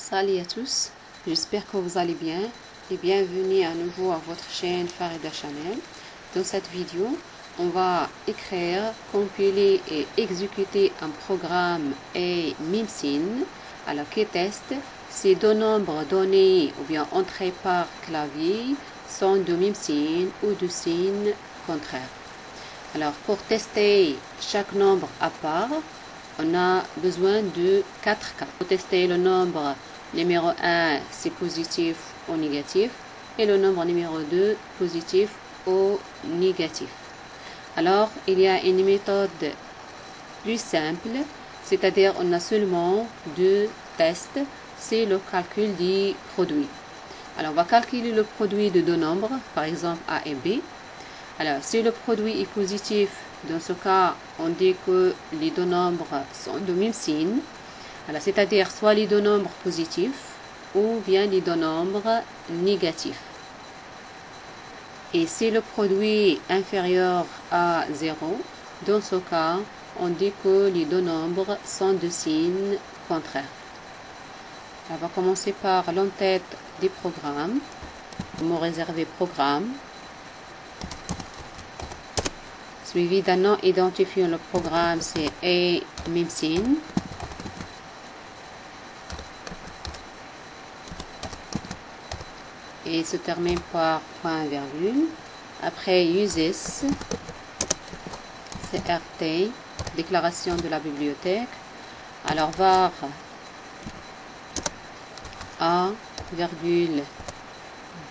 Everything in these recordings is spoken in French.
Salut à tous, j'espère que vous allez bien et bienvenue à nouveau à votre chaîne Farida Channel. Dans cette vidéo, on va écrire, compiler et exécuter un programme et MIMSIN, alors qui teste si deux nombres donnés ou bien entrés par clavier sont de MIMSIN ou de signe contraire. Alors pour tester chaque nombre à part, on a besoin de 4 cas. Pour tester le nombre numéro 1, c'est positif ou négatif, et le nombre numéro 2, positif ou négatif. Alors, il y a une méthode plus simple, c'est-à-dire on a seulement 2 tests, c'est le calcul du produit. Alors, on va calculer le produit de deux nombres, par exemple A et B. Alors, si le produit est positif, dans ce cas, on dit que les deux nombres sont de même signe. Alors, c'est-à-dire soit les deux nombres positifs ou bien les deux nombres négatifs. Et si le produit est inférieur à 0, dans ce cas, on dit que les deux nombres sont de signe contraire. On va commencer par l'entête des programmes. Le mot réservé programme. Suivi d'un nom identifiant le programme, c'est A MIMSIN. Et se termine par point virgule. Après uses, c'est RT, déclaration de la bibliothèque. Alors var A virgule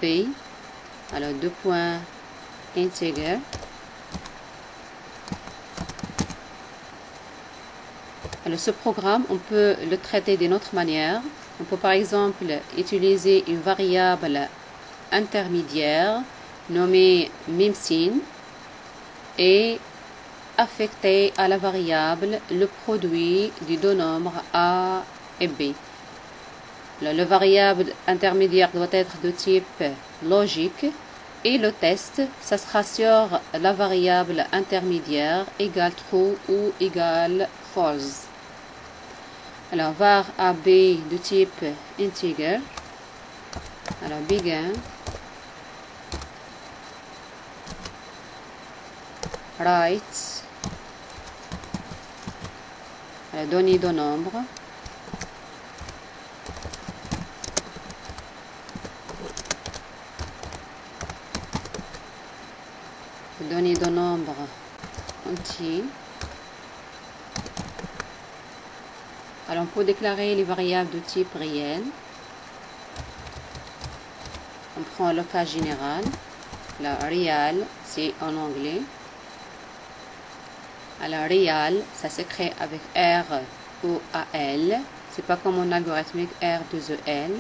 B, alors deux points integer. Alors, ce programme, on peut le traiter d'une autre manière. On peut par exemple utiliser une variable intermédiaire nommée MIMSIN et affecter à la variable le produit des deux nombres A et B. Le variable intermédiaire doit être de type logique et le test, ça sera sur la variable intermédiaire égale true ou égale false. Alors, var AB de type integer. Alors, begin. Write. Alors, donner de nombre. Donner de nombre entier. Alors, on peut déclarer les variables de type réel. On prend le cas général. La real, c'est en anglais. Alors, real, ça s'écrit avec R ou AL. C'est pas comme en algorithmique R2EL.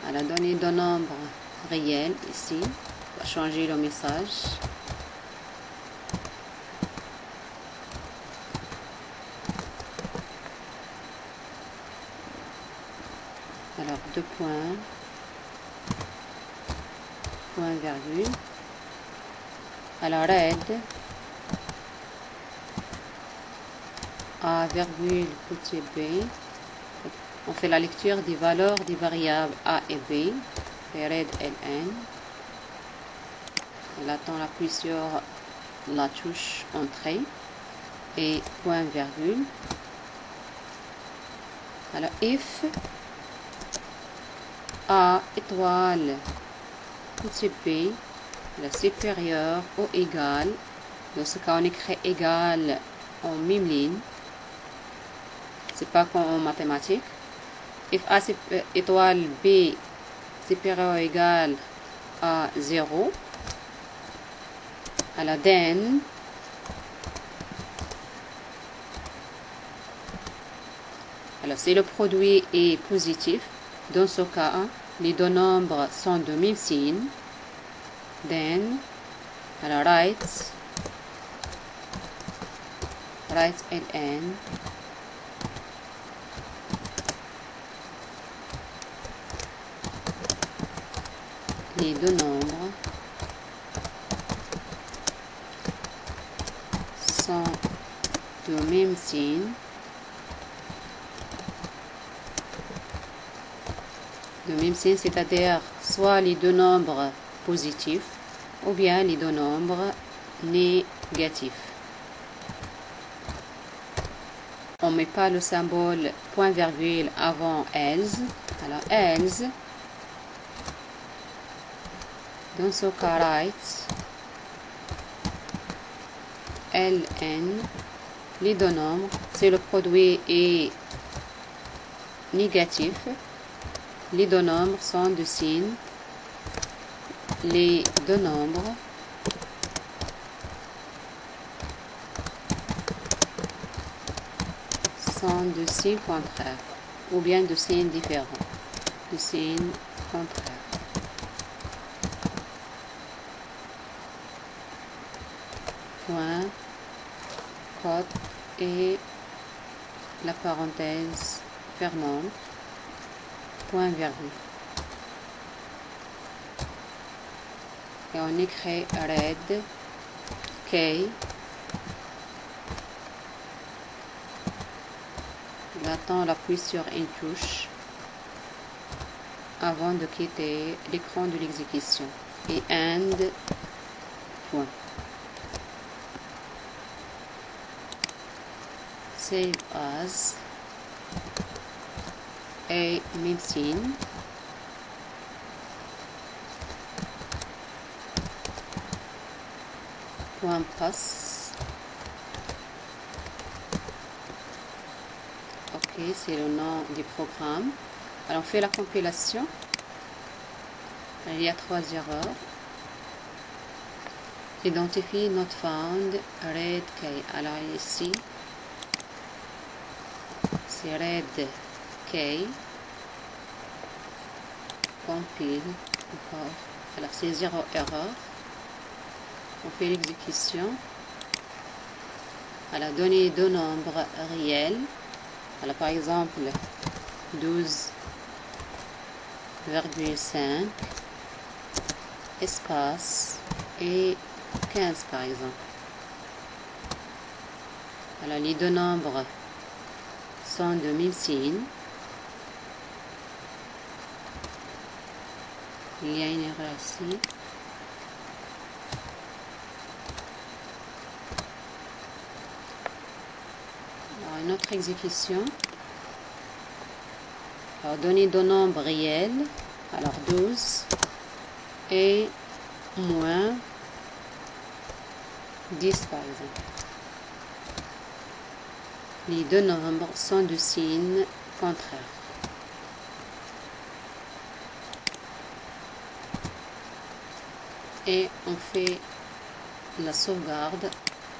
Alors, donner de nombre réel ici. On va changer le message. Alors, deux points, point virgule. Alors, red, A virgule petit b. On fait la lecture des valeurs des variables A et B. Et red ln. Là, on appuie sur la touche entrée et point virgule. Alors, if A étoile petit p, la supérieure ou égale, dans ce cas on écrit égal en même ligne, c'est pas comme en mathématiques. If A étoile B supérieur ou égal à 0, alors then alors si le produit est positif, dans ce cas, les deux nombres sont de même signe. Then, alors write ln les deux nombres sont de même signe. de même signe, c'est-à-dire soit les deux nombres positifs ou bien les deux nombres négatifs. On ne met pas le symbole point-virgule avant else. Alors else, dans ce cas, write ln, les deux nombres, si le produit est négatif, les deux nombres sont de signe, les deux nombres sont de signe contraire ou bien de signe différent, de signe contraire. Point, cote et la parenthèse fermante, point virgule. Et on écrit red K. Maintenant, on appuie sur une touche avant de quitter l'écran de l'exécution. Et end, point. Save as. Et même signe. Point pass. Ok, c'est le nom du programme. Alors on fait la compilation. Il y a 3 erreurs. Identifie not found red K. Alors ici, c'est red K. Compile encore. Alors c'est 0 erreur. On fait l'exécution. Elle a donné deux nombres réels. Alors par exemple 12,5 espace et 15 par exemple. Alors les deux nombres sont de même signe. Il y a une erreur ici. Alors, une autre exécution. Alors, donner deux nombres réels. Alors, 12 et moins 10 par exemple. Les deux nombres sont de signe contraire. Et on fait la sauvegarde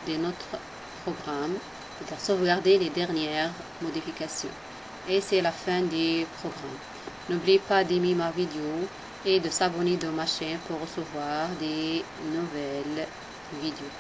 de notre programme, c'est-à-dire sauvegarder les dernières modifications. Et c'est la fin du programme. N'oubliez pas d'aimer ma vidéo et de s'abonner à ma chaîne pour recevoir des nouvelles vidéos.